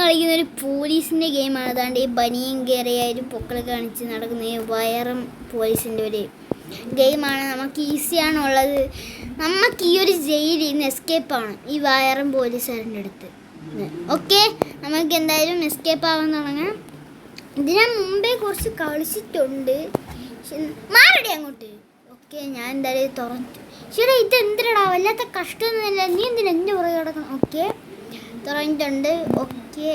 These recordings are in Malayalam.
കളിക്കുന്ന ഒരു പോലീസിൻ്റെ ഗെയിമാണ്. അതാണ്ട് ഈ ബനിയും കയറിയായാലും പൊക്കൾ കാണിച്ച് നടക്കുന്ന ഈ വയറും പോലീസിൻ്റെ ഒരു ഗെയിമാണ്. നമുക്ക് ഈസിയാണുള്ളത്. നമുക്ക് ഈ ഒരു ജയിലിൽ നിന്ന് എസ്കേപ്പാണ് ഈ വയറും പോലീസുകാരൻ്റെ അടുത്ത്. ഓക്കെ, നമുക്ക് എന്തായാലും എസ്കേപ്പ് ആവാൻ തുടങ്ങാം. ഇതിനു മുമ്പേ കുറച്ച് കളിച്ചിട്ടുണ്ട്. മാറടി അങ്ങോട്ട്. ഓക്കെ, ഞാൻ എന്തായാലും തുറന്നിട്ട്. ശരി, ഇതെന്തിനാ വല്ലാത്ത കഷ്ടമൊന്നുമില്ല. നീ എന്തിനാ എൻ്റെ പുറകെ കിടക്കണം? ഓക്കെ, തുറന്നിട്ടുണ്ട്. ഓക്കെ,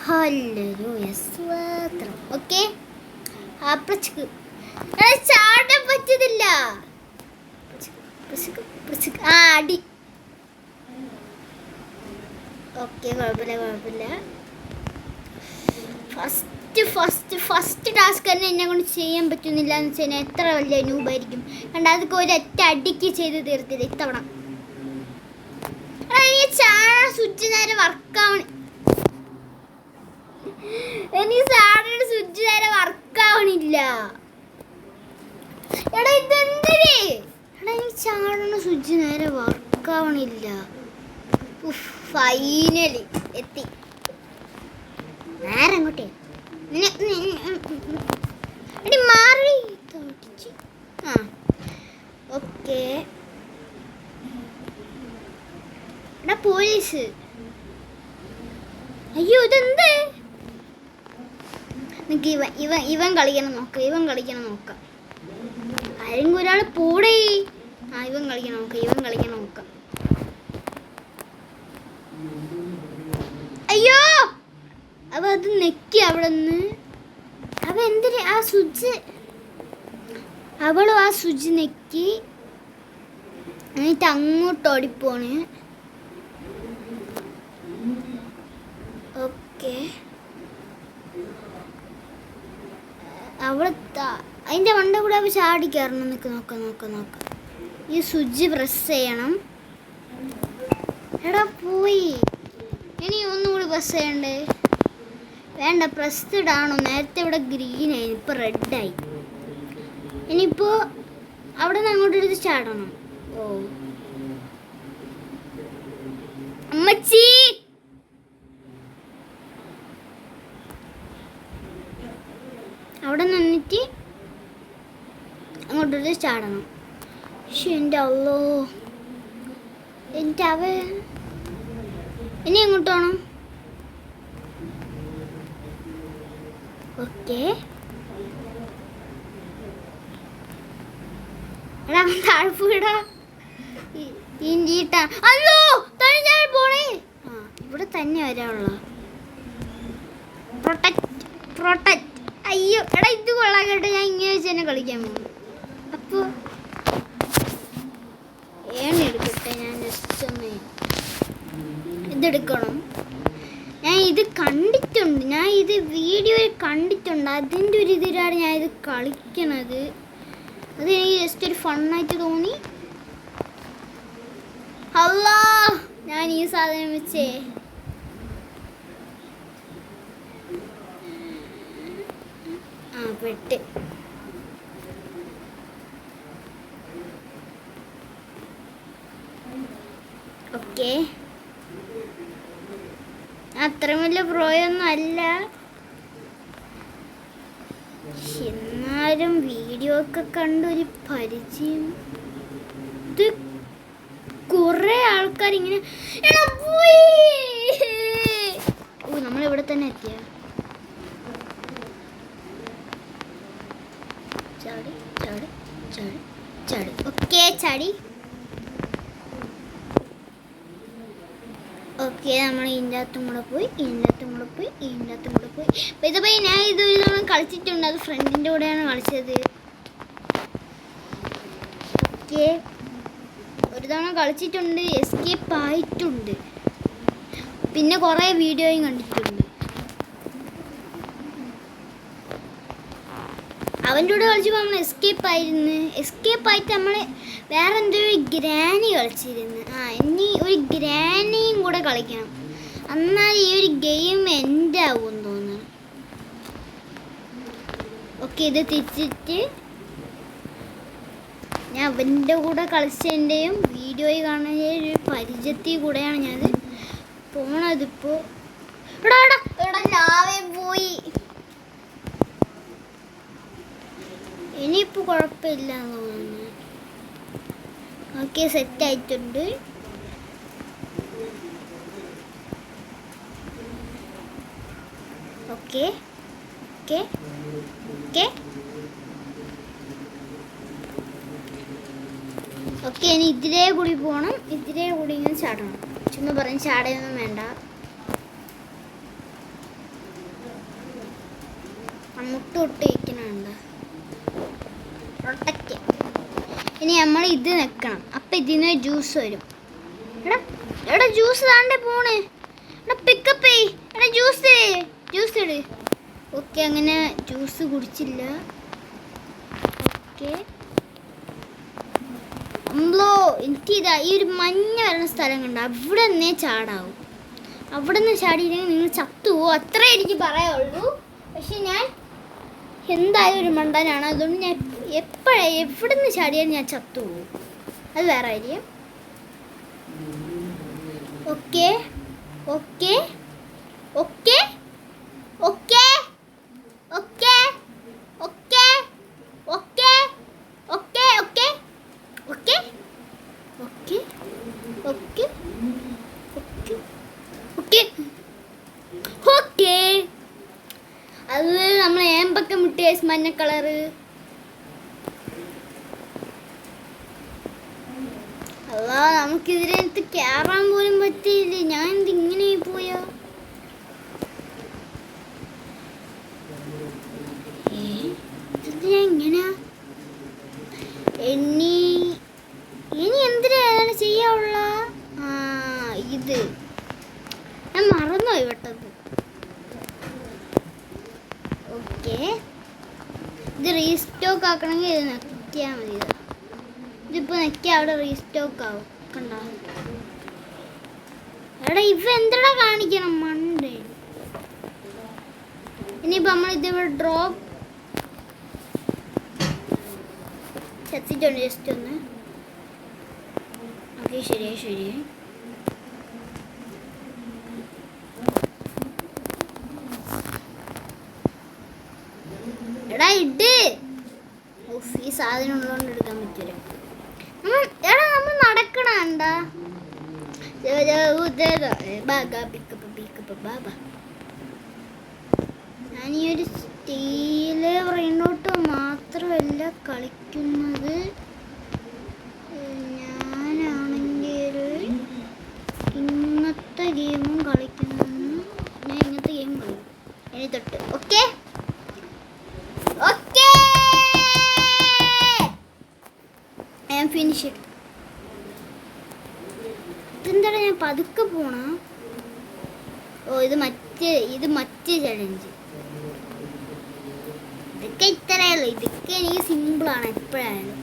ഹല്ലേലൂയ സ്തോത്രം. ഓക്കെ, അപ്പച്ചക്ക് ചാടാൻ പറ്റത്തില്ല. ആ അടി. ഓക്കെ, കുഴപ്പമില്ല. ഫസ്റ്റ് ടാസ്ക് തന്നെ എന്നെ കൊണ്ട് ചെയ്യാൻ പറ്റുന്നില്ല എന്ന് വെച്ചാൽ എത്ര വലിയ നൂബായിരിക്കും. കണ്ട, അതൊക്കെ ഒരൊറ്റ അടിക്ക് ചെയ്ത് തീർത്തില്ല ഇത്തവണ. സ്വിച്ച് നേരെ വർക്കാവണ. എനിക്ക് സാറിയുടെ സ്വിച്ച് നേരെ വർക്കാവണില്ല. എടാ ഇതെന്തിന്? എടാ എനിക്ക് ചാടണ സ്വിച്ച് നേരെ വർക്കാവണില്ല. ഫൈനലി എത്തി. നേരെ അങ്ങോട്ടേ എടി മാറി. ആ ഓക്കെ. എടാ പോലീസ്. അയ്യോ ഇതെന്ത്? നിനക്ക് ഇവൻ കളിക്കണം നോക്കാം. ആരെങ്കിലും ഒരാൾ പോടേ. ആ ഇവൻ കളിക്കണം നോക്കാം. അയ്യോ അവ അത് നെക്കി അവിടെ നിന്ന്. അവ എന്തിന് ആ സ്വിച്ച്, അവളും ആ സ്വിച്ച് നെക്കി എന്നിട്ട് അങ്ങോട്ട് ഓടിപ്പോണ്. ഓക്കെ, അവള് അതിൻ്റെ മണ്ട കൂടെ അവ ചാടിക്കയറണം. നോക്കാം. ഈ സ്വിച്ച് പ്രസ് ചെയ്യണം. എടാ പോയി. ഇനി ഒന്നുകൂടി പ്രസ് ചെയ്യണ്ടേ? വേണ്ട, പ്രസ്ഡ് ആണോ? നേരത്തെ ഇവിടെ ഗ്രീനായി, ഇപ്പോൾ റെഡായി. ഇനിയിപ്പോൾ അവിടെ നിന്ന് അങ്ങോട്ട് എടുത്ത് ചാടണം. ഓ അമ്മച്ചി, അവിടെ നിന്നിട്ട് അങ്ങോട്ടൊരു ചാടണം. പക്ഷെ എൻ്റെ അല്ലോ, എൻ്റെ ഇനി എങ്ങോട്ട് വേണം? ഓക്കെ, എടാ താഴ്പൂടാ. അല്ലോ ഞാൻ പോണേ. ആ ഇവിടെ തന്നെ വരാനുള്ള പ്രൊട്ടക്റ്റ്. അയ്യോ എടാ ഇത് കൊള്ളാൻ കേട്ടോ. ഞാൻ ഇങ്ങനെ വെച്ച് തന്നെ കളിക്കാൻ പോകും. അപ്പോൾ എടുക്കട്ടെ. ഞാൻ ജസ്റ്റ് ഒന്ന് ഇതെടുക്കണം. ഞാൻ ഇത് കണ്ടിട്ടുണ്ട്. ഞാൻ ഇത് വീഡിയോയിൽ കണ്ടിട്ടുണ്ട്. അതിൻ്റെ ഒരു ഇതിലാണ് ഞാൻ ഇത് കളിക്കണത്. അത് എനിക്ക് ജസ്റ്റ് ഒരു ഫണ്ണായിട്ട് തോന്നി. അല്ലാ, ഞാൻ ഈ സാധനം വെച്ചേ പെട്ട്. ഓക്കെ, അത്ര വലിയ പ്രോയൊന്നും അല്ല. എന്നാലും വീഡിയോ ഒക്കെ കണ്ടൊരു പരിചയം. ഇത് കുറെ ആൾക്കാർ ഇങ്ങനെ നമ്മളിവിടെ തന്നെ എത്തിയ. ചാടി. ഓക്കെ, ചാടി. ഓക്കെ, നമ്മൾ ഇതിൻ്റെ അകത്തും കൂടെ പോയി. ഇതുപോയി ഞാൻ ഇതൊരു തവണ കളിച്ചിട്ടുണ്ട്. അത് ഫ്രണ്ടിൻ്റെ കൂടെയാണ് കളിച്ചത്. ഓക്കെ, ഒരു തവണ കളിച്ചിട്ടുണ്ട്, എസ്കേപ്പ് ആയിട്ടുണ്ട്. പിന്നെ കുറേ വീഡിയോയും കണ്ടിട്ടുണ്ട്. അവൻ്റെ കൂടെ കളിച്ചപ്പോൾ നമ്മൾ എസ്കേപ്പായിട്ട് നമ്മൾ വേറെ എന്തോ ഒരു ഗ്രാനി കളിച്ചിരുന്നു. ഇനി ഒരു ഗ്രാനിയും കൂടെ കളിക്കണം. എന്നാൽ ഈ ഒരു ഗെയിം എൻഡ് ആവുമെന്ന് തോന്നുന്നു. ഓക്കെ, ഇത് തിരിച്ചിട്ട് ഞാൻ അവൻ്റെ കൂടെ കളിച്ചതിൻ്റെയും വീഡിയോയിൽ കാണുന്ന ഒരു പരിചയത്തിൽ കൂടെയാണ് ഞാനത് പോണതിപ്പോൾ. പോയി. ഇനിയിപ്പോ കുഴപ്പമില്ല തോന്നുന്നു. ഓക്കെ, സെറ്റ് ആയിട്ടുണ്ട്. Okay okay okay okay. ഇനി ഇതിലേ കൂടി പോകണം. ഇതിലേ കൂടി ഇങ്ങനെ ചാടണം. ചുമ്മാ പറഞ്ഞ് ചാടയൊന്നും വേണ്ട. മുട്ടൊട്ട് വയ്ക്കണുണ്ട്. പ്രൊട്ടക്റ്റ്. ഇനി നമ്മൾ ഇത് നിൽക്കണം. അപ്പം ഇതിന് ജ്യൂസ് വരും. എടാ ജ്യൂസ് താണ്ടേ പോണേ. എടാ പിക്കപ്പ് ചെയ്. എടാ ജ്യൂസ് ഇട്. ഓക്കെ, അങ്ങനെ ജ്യൂസ് കുടിച്ചില്ല. ഓക്കെ, എനിക്കിതാ ഈ ഒരു മഞ്ഞ വരുന്ന സ്ഥലം കണ്ട അവിടെ നിന്നേ ചാടാവും. അവിടെ നിന്ന് ചാടിയില്ലെങ്കിൽ നിങ്ങൾ ചത്തുപോകും. അത്രേ എനിക്ക് പറയാനുള്ളൂ. പക്ഷെ ഞാൻ എന്തായാലും ഒരു മണ്ടനാണ്. അതുകൊണ്ട് ഞാൻ എവിടെ നിന്ന് ചാടിയാലും ഞാൻ ചത്തുപോകും. അത് വേറെ കാര്യം. Okay okay okay okay okay okay okay okay okay okay okay okay okay okay. അത് നമ്മൾ ഏമ്പൊക്കെ മുട്ടിയ മഞ്ഞ കളറ്. അല്ല, നമുക്കിതിനകത്ത് കയറാൻ പോലും പറ്റിയില്ല. ഞാൻ എന്തിങ്ങനെ പോയാ? എങ്ങനെയാ ഇനി എന്തിനാണ് ചെയ്യാനുള്ള? ഇത് ഞാൻ മറന്നുപോയി പെട്ടത്. ഓക്കെ, ഇത് റീസ്റ്റോക്ക് ആക്കണമെങ്കിൽ ഇത് നെക്കിയാൽ മതി. ഇതിപ്പോൾ നെക്കിയാൽ അവിടെ റീസ്റ്റോക്ക് ആവും. കണ്ടോ? എടാ ഇവ എന്തെടാ കാണിക്കണം മണ്ടേ. ഇനിയിപ്പോൾ നമ്മൾ ഇതിവിടെ ഡ്രോപ്പ് ചത്തിട്ടുണ്ട്. ജസ്റ്റ് ഒന്ന്. ഓക്കെ, ശരിയായി. എടാ ഇട്. ഈ സാധനം ഉള്ളതുകൊണ്ട് എടുക്കാൻ പറ്റില്ല. നമ്മൾ നടക്കണണ്ട. ഞാൻ ഈ ഒരു സ്റ്റീല് റെയിനോട്ട് മാത്രമല്ല കളിക്കുന്നത്. ഞാനാണെങ്കിൽ ഇങ്ങനത്തെ ഗെയിമും കളിക്കുന്നു. ഞാൻ ഇങ്ങനത്തെ ഗെയിം കളിക്കും ഇനി തൊട്ട്. Okay okay, I am finished. ഇതെന്താണ് ഞാൻ പതുക്കെ പോണ? ഇത് മറ്റേ ചലഞ്ച്. ഇതൊക്കെ ഇത്രയേ ഉള്ളൂ. ഇതൊക്കെ എനിക്ക് സിമ്പിളാണ് എപ്പോഴായാലും.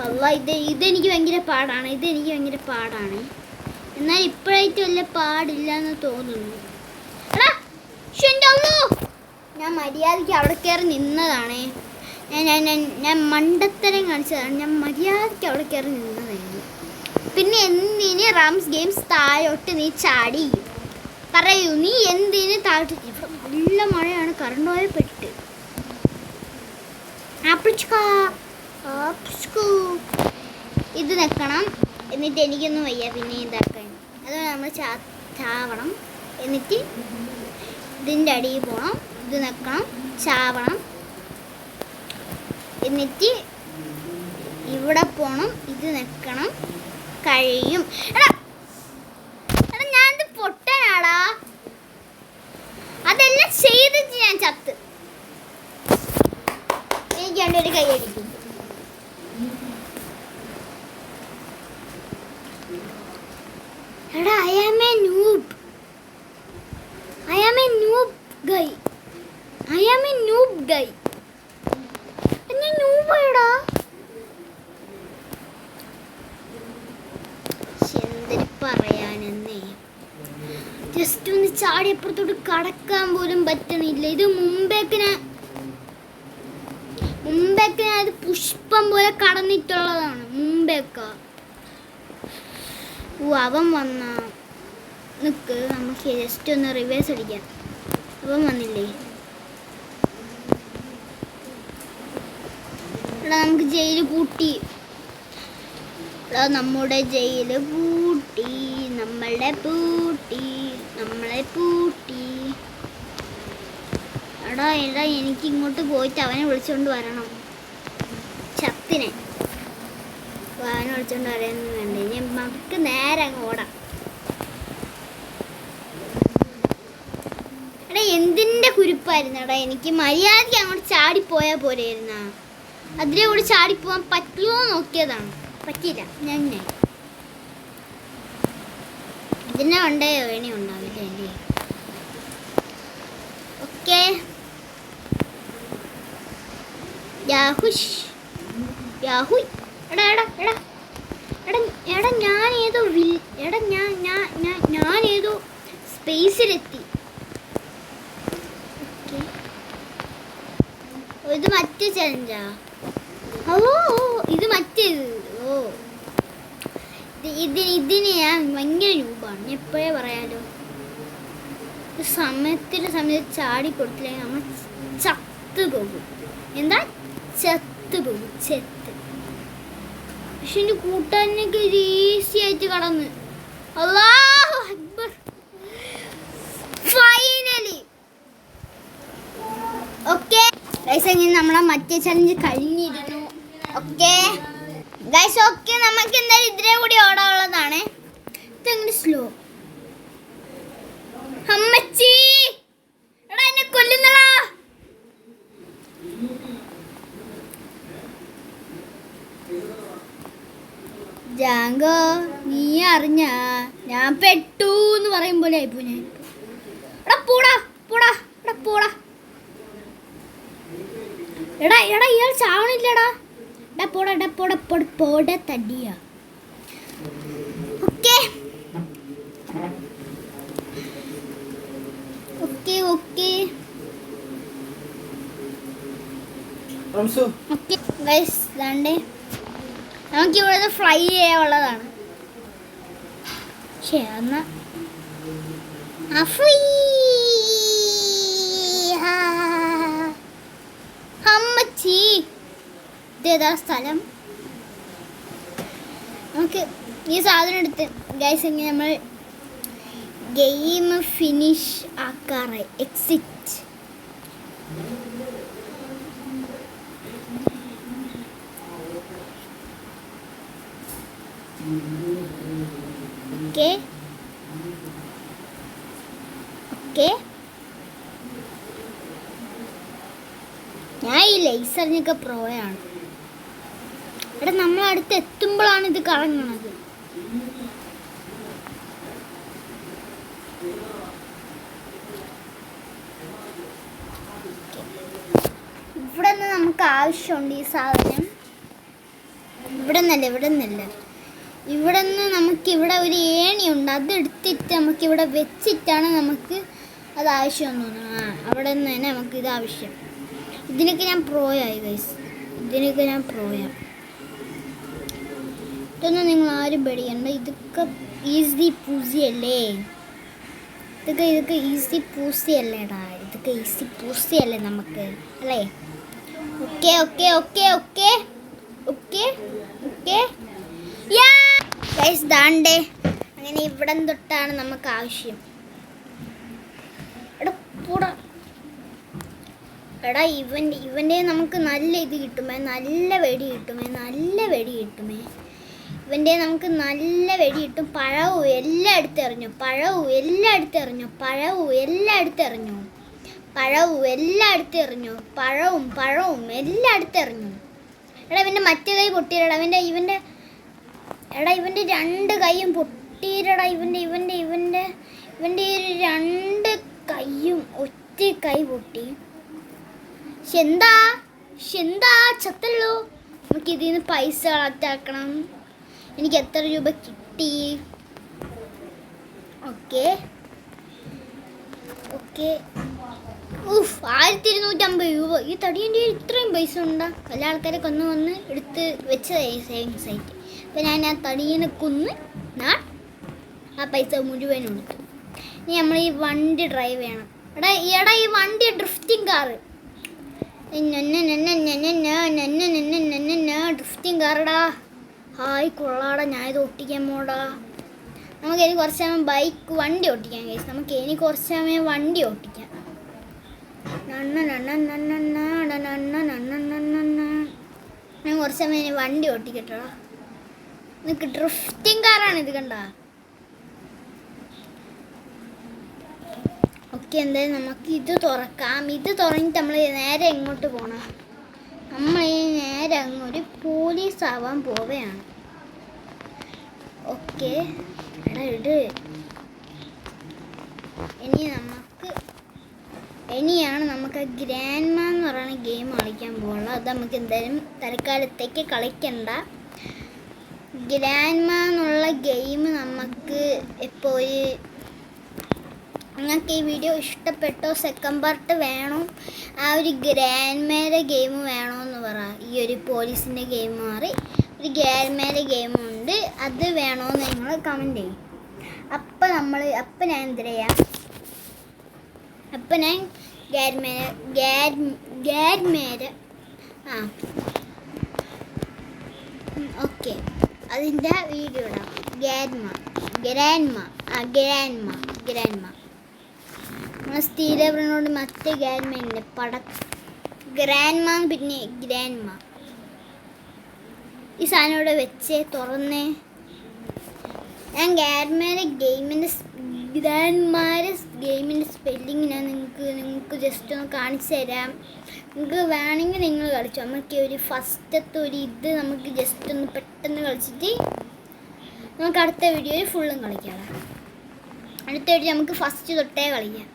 അല്ല, ഇതെനിക്ക് ഭയങ്കര പാടാണ്. എന്നാൽ ഇപ്പോഴായിട്ട് വലിയ പാടില്ല എന്ന് തോന്നുന്നു. ഞാൻ മര്യാദയ്ക്ക് അവിടെ കയറി നിന്നതാണേ. ഞാൻ മണ്ടത്തരം കാണിച്ചതാണ്. ഞാൻ മര്യാദയ്ക്ക് അവിടെ കയറി നിന്നതായിരുന്നു. പിന്നെ എന്തിന് റാംസ് ഗെയിംസ് താഴോട്ട് നീ ചാടി? പറയൂ, നീ എന്തിന് താഴോട്ട്? ഇവിടെ നല്ല മഴയാണ്. കറണ്ട് പോയ പെട്ട്. ഇത് നിൽക്കണം. എന്നിട്ട് എനിക്കൊന്നും വയ്യ പിന്നെ ഇതാക്കാൻ. അതുകൊണ്ട് നമ്മൾ ചാവണം. എന്നിട്ട് ഇതിൻ്റെ അടിയിൽ പോകണം. ഇത് നിൽക്കണം, ചാവണം. എന്നിട്ട് ഇവിടെ പോകണം. ഇത് നിൽക്കണം, കഴിയും. എടാ ഞാനിത് പൊട്ടനാടാ. അതെല്ലാം ചെയ്തിട്ട് ഞാൻ ചത്ത്. എനിക്ക് രണ്ടൊരു കൈ അടിക്കും. എടാ I am a noob guy. ഞാൻ noob-ആടാ. എന്തിന് പറയാനെന്നേ. ജസ്റ്റ് ഒന്ന് ചാടി അപ്പുറത്തോട്ട് കടക്കാൻ പോലും പറ്റണില്ല. ഇത് മുമ്പേക്ക് ഞാൻ ഇത് പുഷ്പം പോലെ കടന്നിട്ടുള്ളതാണ്. മുമ്പേക്ക അവൻ വന്ന നിക്ക്, നമുക്ക് ജസ്റ്റ് ഒന്ന് റിവേഴ്സ് അടിക്കാം. അവൻ വന്നില്ലേ? എടാ നമുക്ക് ജയില് പൂട്ടി. എടാ നമ്മുടെ ജയില് പൂട്ടി, നമ്മളെ പൂട്ടി. എടാ എനിക്ക് ഇങ്ങോട്ട് പോയിട്ട് അവനെ വിളിച്ചോണ്ട് വരണം. ചത്തിനെ അവനെ വിളിച്ചോണ്ട് വരാനൊന്നും വേണ്ട. ഇനി നമുക്ക് നേരെ അങ്ങ് ഓടാം. എടാ എന്തിൻ്റെ കുരുപ്പായിരുന്നു എടാ, എനിക്ക് മര്യാദയ്ക്ക് അങ്ങോട്ട് ചാടിപ്പോയാൽ പോലെയായിരുന്നാ. അതിലെ കൂടി ചാടിപ്പോവാൻ പറ്റുമോ നോക്കിയതാണ്, പറ്റിയില്ല. ഞാൻ ഇതിനെ ഉണ്ടേ വേണി ഉണ്ടാവില്ല അല്ലേ? ഓക്കെ യാഹുഷ് യാഹുയ്. എടാ എടാ എടാ എടാ എടാ ഞാനേതോ ഞാനേതോ സ്പേസിലെത്തി. ഇത് മറ്റേ ചലഞ്ചാ. ഓ ഇത് മറ്റേത്. ഓ ഇതിന് ഞാൻ ഭയങ്കര രൂപമാണ്, ഞാൻ എപ്പോഴേ പറയാലോ. സമയത്ത് ചാടി കൊടുത്തില്ലെങ്കിൽ നമ്മൾ ചത്ത് പോകും. എന്താ ചത്ത് പോകും, ചെത്ത്. പക്ഷെ എൻ്റെ കൂട്ടുകാരനൊക്കെ ഈസി ആയിട്ട് കടന്ന്. അല്ലാഹു അക്ബർ. ഫൈനലി ഓക്കെ ഗൈസ്, അങ്ങനെ നമ്മളെ മറ്റേ ചലഞ്ച് കഴിഞ്ഞിരുന്നു. ഓക്കെ ഗൈസ്, ഓക്കെ നമുക്ക് എന്തായാലും ഇതിനെ കൂടി ഓടാനുള്ളതാണ്. ഇതെങ്ങനെ സ്ലോ അമ്മച്ചി. എടാ എന്നെ കൊല്ലുന്നടാ. ജാങ്കോ നീ അറിഞ്ഞ ഞാൻ പെട്ടു എന്ന് പറയും പോലെ ആയിപ്പോ ഞാൻ. എടാ പോടാ പോടാ എടാ പോടാ. എടാ ഇയാൾ ചാവണില്ലടാ. പോട തടിയ. Okay okay okay okay guys, ദാണ്ടേ നമുക്ക് ഇവിടെ ഫ്രൈ ചെയ്യാനുള്ളതാണ്. ശരി എന്നാ അമ്മച്ചി ഇതേതാ സ്ഥലം? നമുക്ക് ഈ സാധനം എടുത്ത് ഗൈസ് എങ്ങനെ നമ്മൾ ഗെയിം ഫിനിഷ് ആക്കാറായി. എക്സിറ്റ്. ഓക്കെ ഓക്കെ ഞാൻ ഈ ലേസറിനൊക്കെ പ്രോയാണ്. എടാ നമ്മൾ അടുത്ത് എത്തുമ്പോഴാണ് ഇത് കറങ്ങണത്. ഇവിടെ നിന്ന് നമുക്ക് ആവശ്യമുണ്ട് ഈ സാധനം. ഇവിടെ നിന്നല്ല ഇവിടെ നിന്ന് നമുക്കിവിടെ ഒരു ഏണിയുണ്ട്, അത് എടുത്തിട്ട് നമുക്കിവിടെ വെച്ചിട്ടാണ് നമുക്ക് അത് ആവശ്യം തോന്നുന്നു. അവിടെ നിന്ന് തന്നെ നമുക്ക് ഇത് ആവശ്യം. ഇതിനൊക്കെ ഞാൻ പ്രോയായി ഗൈസ്, ഇതിനൊക്കെ ഞാൻ പ്രോയാണ്. ഇതൊന്നും നിങ്ങൾ ആരും പേടിക്കണ്ട. ഇതൊക്കെ ഈസി പൂസി അല്ലേ, ഇതൊക്കെ ഈസി പൂസി അല്ലേടാ, ഇതൊക്കെ ഈസി പൂസി അല്ലേ നമുക്ക് അല്ലേ? Okay okay okay okay okay okay guys, ദാണ്ടേ അങ്ങനെ ഇവിടം തൊട്ടാണ് നമുക്ക് ആവശ്യം. എടാ പോടാ. എടാ ഇവൻ്റെ നമുക്ക് നല്ല ഇത് കിട്ടുമേ, നല്ല വെടി കിട്ടുമേ. ഇവൻ്റെ നമുക്ക് നല്ല വെടി കിട്ടും. പഴവും എല്ലായിടത്തും എറിഞ്ഞു. പഴവും എല്ലായിടത്തും എറിഞ്ഞു. എടാ ഇവൻ്റെ മറ്റേ കൈ പൊട്ടിയിരടാ. ഇവൻ്റെ രണ്ട് കൈയും പൊട്ടിയിരടാ. ഇവൻ്റെ ഈ രണ്ട് കൈയും ഒറ്റ കൈ പൊട്ടി. എന്താ ചത്തല്ലോ. നമുക്ക് ഇതിൽ നിന്ന് പൈസ കളക്ട് ആക്കണം. എനിക്ക് എത്ര രൂപ കിട്ടി? ഓക്കെ 1250 രൂപ. ഈ തടിയൻ്റെ ഇത്രയും പൈസ ഉണ്ടാ? പല ആൾക്കാരെ വന്ന് എടുത്ത് വെച്ചതായി സേവിങ്സ് ആയിട്ട്. അപ്പം ഞാൻ ആ തടിയനെ കൊന്ന് ഞാൻ ആ പൈസ മുഴുവനും കൊടുത്തു. ഇനി നമ്മൾ ഈ വണ്ടി ഡ്രൈവ് ചെയ്യണം. എടാ ഈ വണ്ടി ഡ്രിഫ്റ്റിംഗ് കാറ്, ഡ്രിഫ്റ്റിംഗ് കാറടാ. ഹായ് കൊള്ളാടാ, ഞാൻ ഇത് ഓട്ടിക്കാൻ പോടാ. നമുക്ക് ഇനി കുറച്ച് സമയം വണ്ടി ഓട്ടിക്കാം ഗൈസ്. നമുക്ക് ഇനി കുറച്ച് സമയം വണ്ടി ഓട്ടിക്കാം. ഞാൻ കുറച്ച് സമയം ഇനി വണ്ടി ഓട്ടിക്കട്ടോ. നിനക്ക് ഡ്രിഫ്റ്റിംഗ് കാറാണ് ഇത്, കണ്ട. ഓക്കെ, എന്തായാലും നമുക്ക് ഇത് തുറക്കാം. ഇത് തുറന്നിട്ട് നമ്മൾ നേരെ എങ്ങോട്ട് പോകണം? നമ്മൾ നേരെ അങ്ങ് ഒരു പോലീസ് ആവാൻ പോവുകയാണ്. ഓക്കെ, ഇനിയാണ് നമുക്ക് ഗ്രാൻഡ് മാൻ എന്ന് പറയുന്ന ഗെയിം കളിക്കാൻ പോകുള്ളത്. അത് നമുക്ക് എന്തായാലും തൽക്കാലത്തേക്ക് കളിക്കണ്ട. ഗ്രാൻഡ് മാൻ എന്നുള്ള ഗെയിം നമുക്ക് ഇപ്പോൾ നിങ്ങൾക്ക് ഈ വീഡിയോ ഇഷ്ടപ്പെട്ടോ, സെക്കൻഡ് പാർട്ട് വേണോ, ആ ഒരു ഗ്രാൻഡ് മാൻ്റെ ഗെയിം വേണമെന്ന് പറ. ഈ ഒരു പോലീസിൻ്റെ ഗെയിം മാറി ഒരു ഗ്രാൻഡ് മാൻ്റെ ഗെയിമുണ്ട്, അത് വേണമെന്ന് നിങ്ങൾ കമൻറ്റ് ചെയ്യും. അപ്പം ഞാൻ എന്ത് ചെയ്യാം? അപ്പം ഞാൻ ഓക്കെ, അതിൻ്റെ വീഡിയോ ഇടാം. ഗ്രാൻഡ് മാ നമ്മൾ സ്ഥിരവനോട് മറ്റേ ഗ്രാൻഡ് ഗ്രാൻഡ് മാ, പിന്നെ ഗ്രാൻഡ് മാ. ഈ സാധനം ഇവിടെ വെച്ചേ, തുറന്നേ. ഞാൻ ഗ്രാൻഡ് ഗെയിമിൻ്റെ സ്പെല്ലിങ് ഞാൻ നിങ്ങൾക്ക് ജസ്റ്റ് ഒന്ന് കാണിച്ചു തരാം. നിങ്ങൾക്ക് വേണമെങ്കിൽ നിങ്ങൾ കളിച്ചു. നമുക്ക് ഒരു ഫസ്റ്റത്തെ ഒരു ഇത് നമുക്ക് ജസ്റ്റ് ഒന്ന് പെട്ടെന്ന് കളിച്ചിട്ട് നമുക്ക് അടുത്ത വീഡിയോയിൽ ഫുള്ളും കളിക്കാം. അടുത്ത വീഡിയോ നമുക്ക് ഫസ്റ്റ് തൊട്ടേ കളിക്കാം.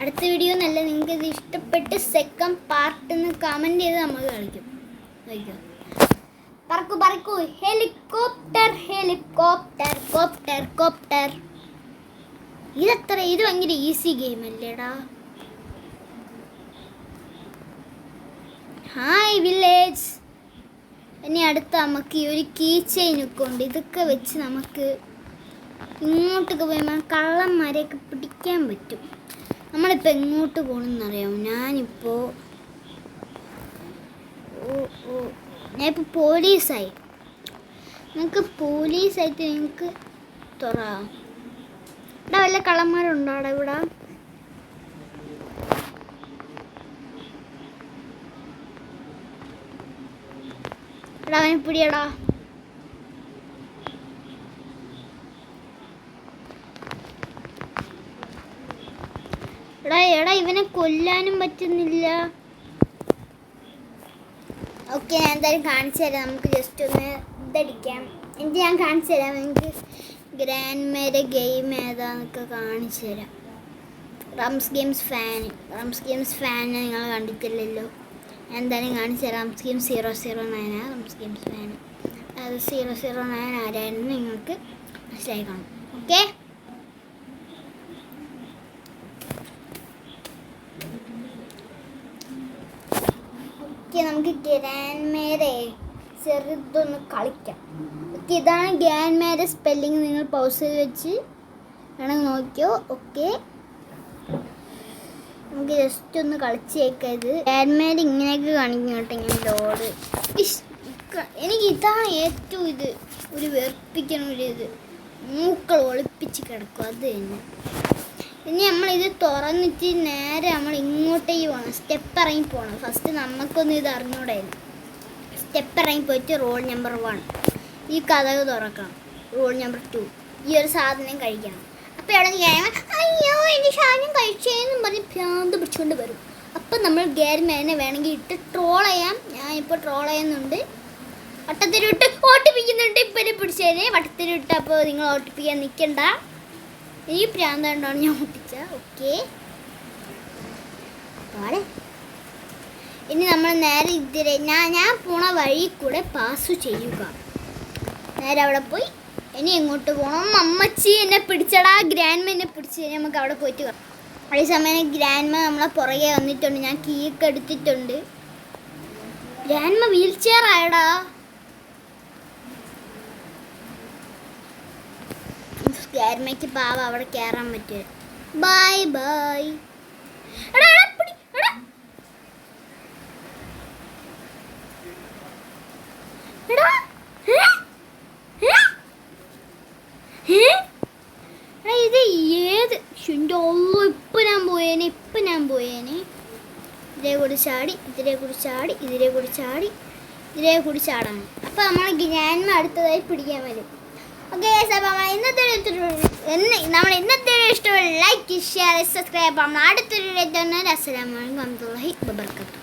അടുത്ത വീഡിയോ എന്നല്ല, നിങ്ങൾക്ക് ഇത് ഇഷ്ടപ്പെട്ട് സെക്കൻഡ് പാർട്ടെന്ന് കമൻറ്റ് ചെയ്ത് നമ്മൾ കളിക്കും. പറക്കൂ ഹെലികോപ്റ്റർ. ഇത് ഭയങ്കര ഈസി ഗെയിം അല്ലേടാ. Hi village. ഇനി അടുത്ത നമുക്ക് ഈ ഒരു കീ ചെയിനൊക്കെ ഉണ്ട്. ഇതൊക്കെ വെച്ച് നമുക്ക് ഇങ്ങോട്ടൊക്കെ പോയി കള്ളന്മാരെയൊക്കെ പിടിക്കാൻ പറ്റും. നമ്മളിപ്പോൾ എങ്ങോട്ട് പോകണമെന്നറിയാമോ? ഞാനിപ്പോൾ പോലീസായി. നിങ്ങൾക്ക് പോലീസായിട്ട് നിങ്ങൾക്ക് തുറക്കാം. ഇവിടെ വല്ല കള്ളന്മാരുണ്ടോ ഇവിടെ? അവനെ പിടിയടാ. എടാ ഇവനെ കൊല്ലാനും പറ്റുന്നില്ല. ഓക്കെ, ഞാൻ എന്തായാലും കാണിച്ചു തരാം. നമുക്ക് ജസ്റ്റ് ഒന്ന് ഇതടിക്കാം. എനിക്ക് ഞാൻ കാണിച്ചു തരാം. എനിക്ക് ഗ്രാൻഡ് മാൻ്റെ ഗെയിം ഏതാന്നൊക്കെ കാണിച്ചു തരാം. റംസ് ഗെയിംസ് ഫാൻ നിങ്ങൾ കണ്ടിട്ടില്ലല്ലോ. ഞാൻ എന്തായാലും കാണിച്ചു തരാം. Rums games 009 rums games fan. അത് 009 ആരായിരുന്നു നിങ്ങൾക്ക് മനസ്സിലായി കാണും. ഓക്കെ, നമുക്ക് ഗ്രാൻഡ് മാരെ ചെറുതൊന്ന് കളിക്കാം. ഓക്കെ, ഇതാണ് ഗ്രാൻഡ് മാൻ്റെ സ്പെല്ലിങ്. നിങ്ങൾ പൗസ് ചെയ്ത് വെച്ച് വേണമെങ്കിൽ നോക്കിയോ. ഓക്കെ, നമുക്ക് ജസ്റ്റ് ഒന്ന് കളിച്ചേക്കാം. ഇത് ഗ്രാൻഡ് മാര് ഇങ്ങനെയൊക്കെ കാണിക്കും കേട്ടോ. ഇങ്ങനെ ലോഡ്. എനിക്ക് ഇതാണ് ഏറ്റവും ഒരു വെറുപ്പിക്കണ ഇത്. മൂക്കൾ ഒളിപ്പിച്ച് കിടക്കും, അത് തന്നെ. ഇനി നമ്മളിത് തുറന്നിട്ട് നേരെ നമ്മൾ ഇങ്ങോട്ടേക്ക് പോകണം. സ്റ്റെപ്പ് ഇറങ്ങി പോകണം. ഫസ്റ്റ് നമുക്കൊന്നും ഇത് അറിഞ്ഞൂടായിരുന്നു. സ്റ്റെപ്പ് ഇറങ്ങി പോയിട്ട് റോൾ നമ്പർ 1 ഈ കഥക് തുറക്കണം. റോൾ നമ്പർ 2 ഈ ഒരു സാധനം കഴിക്കണം. അപ്പോൾ അവിടെ അയ്യോ എൻ്റെ സാധനം കഴിച്ചേന്നും പറഞ്ഞ് ഭ്രാന്ത് പിടിച്ചുകൊണ്ട് വരും. അപ്പം നമ്മൾ ഗ്യാരമേനെ വേണമെങ്കിൽ ഇട്ട് ട്രോൾ ചെയ്യാം. ഞാനിപ്പോൾ ട്രോൾ ചെയ്യുന്നുണ്ട്. വട്ടത്തിലിട്ട് ഓട്ടിപ്പിക്കുന്നുണ്ട്. ഇപ്പം പിടിച്ചേനെ വട്ടത്തിലിട്ട്. അപ്പോൾ നിങ്ങൾ ഓട്ടിപ്പിക്കാൻ നിൽക്കണ്ട. ഈ പ്രാന്ത് കൊണ്ടാണ് ഞാൻ ഓട്ടിച്ച. ഓക്കെ, ഇനി നമ്മൾ നേരെ ഇതിലെ ഞാൻ പോണ വഴി കൂടെ പാസ് ചെയ്യുക. നേരെ അവിടെ പോയി ഇനി എങ്ങോട്ട് പോകണം? അമ്മച്ചി എന്നെ പിടിച്ചടാ. ഗ്രാൻഡ് മാ എന്നെ പിടിച്ച് കഴിഞ്ഞാൽ നമുക്ക് അവിടെ പോയിട്ട് കാണാം. അതേ സമയം ഗ്രാൻഡ് മാ നമ്മളെ പുറകെ വന്നിട്ടുണ്ട്. ഞാൻ കീയൊക്കെ എടുത്തിട്ടുണ്ട്. ഗ്രാൻഡ് മാ വീൽ ചെയർ ആയടാ. ഗ്രാൻഡ്മയ്ക്ക് പാവം അവിടെ കയറാൻ പറ്റില്ല. Bye bye. എടാ എടാ പിടി എടാ. എടാ ഇത് ഏത് ഇപ്പം ഞാൻ പോയേനെ. ഇതിലെ കൂടി ചാടി ഇതിലെ കൂടി ചാടി ഇതിലെ കൂടി ചാടി ഇതിലെ കൂടി ചാടാണ്. അപ്പോൾ നമ്മൾ ഗ്രാൻഡ്മ അടുത്തതായി പിടിക്കാൻ വരും. ഓക്കെ അപ്പോൾ നമ്മൾ ഇന്നത്തെ ഇഷ്ടമുള്ള ലൈക്ക് ഷെയർ സബ്സ്ക്രൈബ്. നമ്മൾ അടുത്തൊരു അസ്സലാമു അലൈക്കും വറഹ്മത്തുള്ളാഹി വബറകാതുഹു.